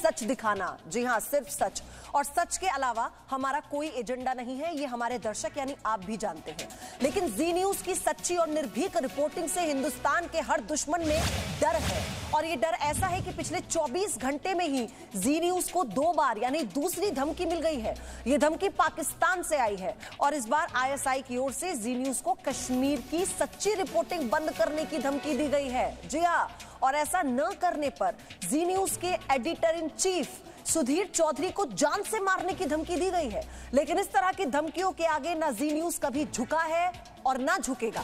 सच दिखाना। जी हां, सिर्फ सच, और सच के अलावा हमारा कोई एजेंडा नहीं है, ये हमारे दर्शक यानी आप भी जानते हैं। लेकिन जी न्यूज की सच्ची और निर्भीक रिपोर्टिंग से हिंदुस्तान के हर दुश्मन में डर है, और ये डर ऐसा है कि पिछले 24 घंटे में ही जी न्यूज को 2 बार यानी दूसरी धमकी मिल गई है। ये धमकी पाकिस्तान से आई है, और इस बार आईएसआई की ओर से जी न्यूज को कश्मीर की सच्ची रिपोर्टिंग बंद करने की धमकी दी गई है। जी हां, और ऐसा न करने पर जी न्यूज के editor in chief Sudhir Chaudhary को जान से मारने की धमकी दी गई है। लेकिन इस तरह की धमकियों के आगे ना जी न्यूज कभी झुका है और ना झुकेगा।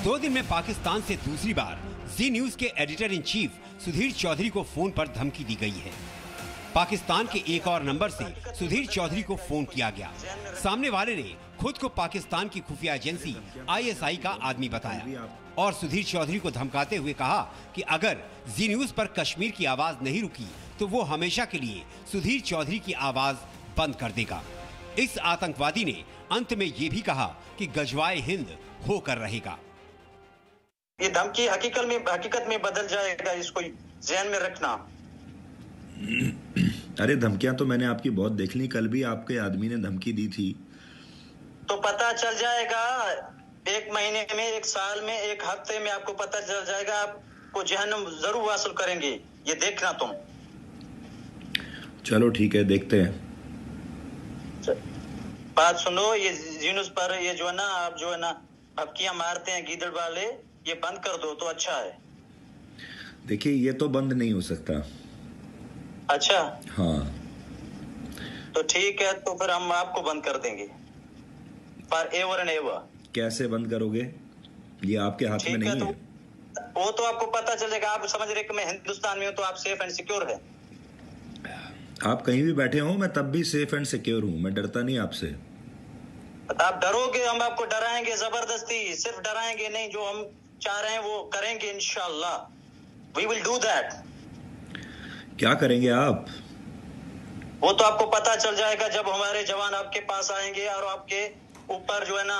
दो दिन में पाकिस्तान से दूसरी बार जी न्यूज के editor in chief Sudhir Chaudhary को फोन पर धमकी दी गई है। पाकिस्तान के एक और नंबर से सुधीर चौधरी को फोन किया गया। सामने वाले ने खुद को पाकिस्तान की खुफिया एजेंसी आईएसआई का आदमी बताया और सुधीर चौधरी को धमकाते हुए कहा कि अगर जी न्यूज पर कश्मीर की आवाज नहीं रुकी तो वो हमेशा के लिए सुधीर चौधरी की आवाज बंद कर देगा। इस आतंकवादी ने अंत में ये भी कहा कि गजवाए हिंद होकर रहेगा। ये धमकी हकीकत में बदल जाएगा, इसको ध्यान में रखना। अरे धमकियां तो मैंने आपकी बहुत देख ली, कल भी आपके आदमी ने धमकी दी थी। तो पता चल जाएगा, 1 महीने में, 1 साल में, 1 हफ्ते में आपको पता चल जाएगा। आपको जहन्नम जरूर हासिल करेंगे, ये देखना तुम। चलो ठीक है, देखते हैं। बात सुनो, ये न्यूज़ पर ये जो है ना, आप जो है ना धमकियां मारते हैं गीदड़ वाले, ये बंद कर दो तो अच्छा है। देखिए ये तो बंद नहीं हो सकता। अच्छा हाँ, तो ठीक है, तो फिर हम आपको बंद कर देंगे, पर एवर एंड एवर। कैसे बंद करोगे? ये आपके हाथ में नहीं है। वो तो आपको पता चलेगा। आप समझ रहे कि मैं हिंदुस्तान में हूँ तो आप सेफ एंड सिक्योर है। आप कहीं भी बैठे हो, मैं तब भी सेफ एंड सिक्योर हूँ, मैं डरता नहीं आपसे। आप डरोगे, हम आपको डराएंगे जबरदस्ती, सिर्फ डराएंगे नहीं, जो हम चाह रहे हैं वो करेंगे इंशाल्लाह। We will do that. क्या करेंगे आप? वो तो आपको पता चल जाएगा जब हमारे जवान आपके पास आएंगे और आपके ऊपर जो है ना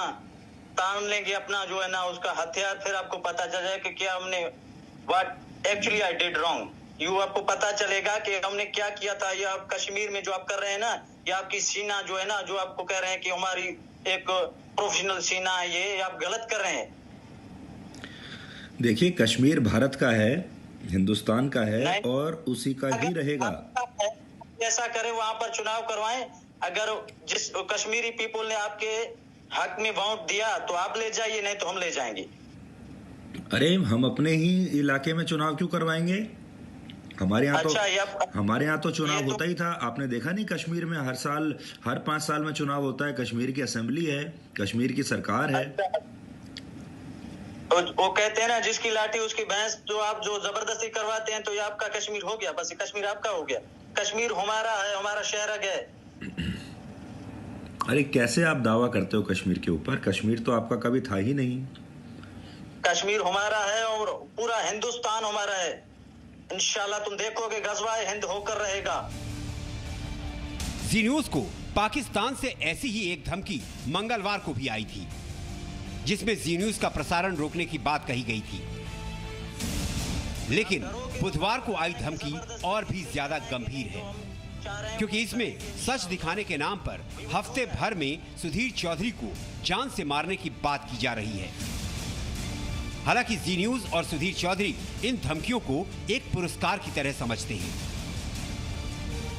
तान लेंगे अपना जो है ना उसका हथियार, फिर आपको पता चल जाएगा कि क्या हमने what actually I did wrong. You आपको पता चलेगा कि हमने क्या किया था। ये आप कश्मीर में जो आप कर रहे हैं ना, ये आपकी सीना जो है ना, जो आपको कह रहे हैं कि हमारी एक प्रोफेशनल सीना है, ये आप गलत कर रहे हैं। देखिए कश्मीर भारत का है, हिंदुस्तान का है और उसी का ही रहेगा। ऐसा करें, वहां पर चुनाव करवाएं। अगर जिस कश्मीरी पीपल ने आपके हक में वोट दिया तो आप ले जाइए, नहीं तो हम ले जाएंगे। अरे हम अपने ही इलाके में चुनाव क्यों करवाएंगे? हमारे यहाँ तो चुनाव होता ही था। आपने देखा नहीं, कश्मीर में हर साल, हर 5 साल में चुनाव होता है। कश्मीर की असेंबली है, कश्मीर की सरकार है। वो कहते हैं ना, जिसकी लाठी उसकी भैंस। जो आप जो जबरदस्ती करवाते हैं तो ये आपका कश्मीर हो गया, बस कश्मीर आपका हो गया। कश्मीर हमारा है, हमारा शहर है। अरे कैसे आप दावा करते हो कश्मीर के ऊपर? कश्मीर तो आपका कभी था ही नहीं। कश्मीर हमारा है और पूरा हिंदुस्तान हमारा है। इंशाल्लाह तुम देखोगे गजवाए हिंद होकर रहेगा। जी न्यूज को पाकिस्तान से ऐसी ही एक धमकी मंगलवार को भी आई थी, जिसमें जी न्यूज का प्रसारण रोकने की बात कही गई थी। लेकिन बुधवार को आई धमकी और भी ज्यादा गंभीर है, क्योंकि इसमें सच दिखाने के नाम पर हफ्ते भर में सुधीर चौधरी को जान से मारने की बात की जा रही है। हालांकि जी न्यूज और सुधीर चौधरी इन धमकियों को एक पुरस्कार की तरह समझते हैं,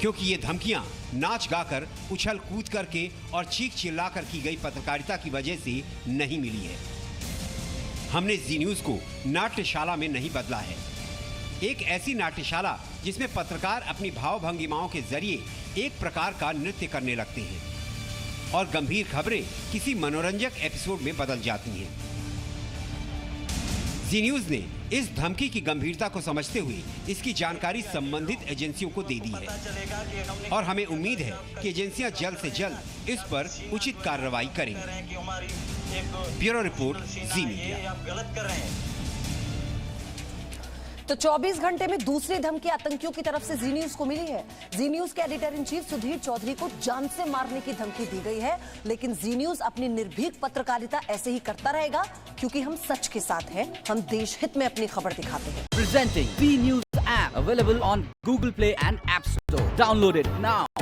क्योंकि ये धमकियां नाच गाकर, उछल कूद करके और चीख चिल्लाकर की गई पत्रकारिता की वजह से नहीं मिली है। हमने जी न्यूज को नाट्यशाला में नहीं बदला है, एक ऐसी नाट्यशाला जिसमें पत्रकार अपनी भाव भंगिमाओं के जरिए एक प्रकार का नृत्य करने लगते हैं और गंभीर खबरें किसी मनोरंजक एपिसोड में बदल जाती हैं। जी न्यूज ने इस धमकी की गंभीरता को समझते हुए इसकी जानकारी संबंधित एजेंसियों को दे दी है और हमें उम्मीद है कि एजेंसियां जल्द से जल्द इस पर उचित कार्रवाई करेंगी। ब्यूरो रिपोर्ट, जी मीडिया। तो तो 24 घंटे में दूसरी धमकी आतंकियों की तरफ से जी न्यूज को मिली है। जी न्यूज के editor in chief Sudhir Chaudhary को जान से मारने की धमकी दी गई है, लेकिन जी न्यूज अपनी निर्भीक पत्रकारिता ऐसे ही करता रहेगा, क्योंकि हम सच के साथ हैं, हम देश हित में अपनी खबर दिखाते हैं। Presenting B News app available on Google Play and App Store. Download it now.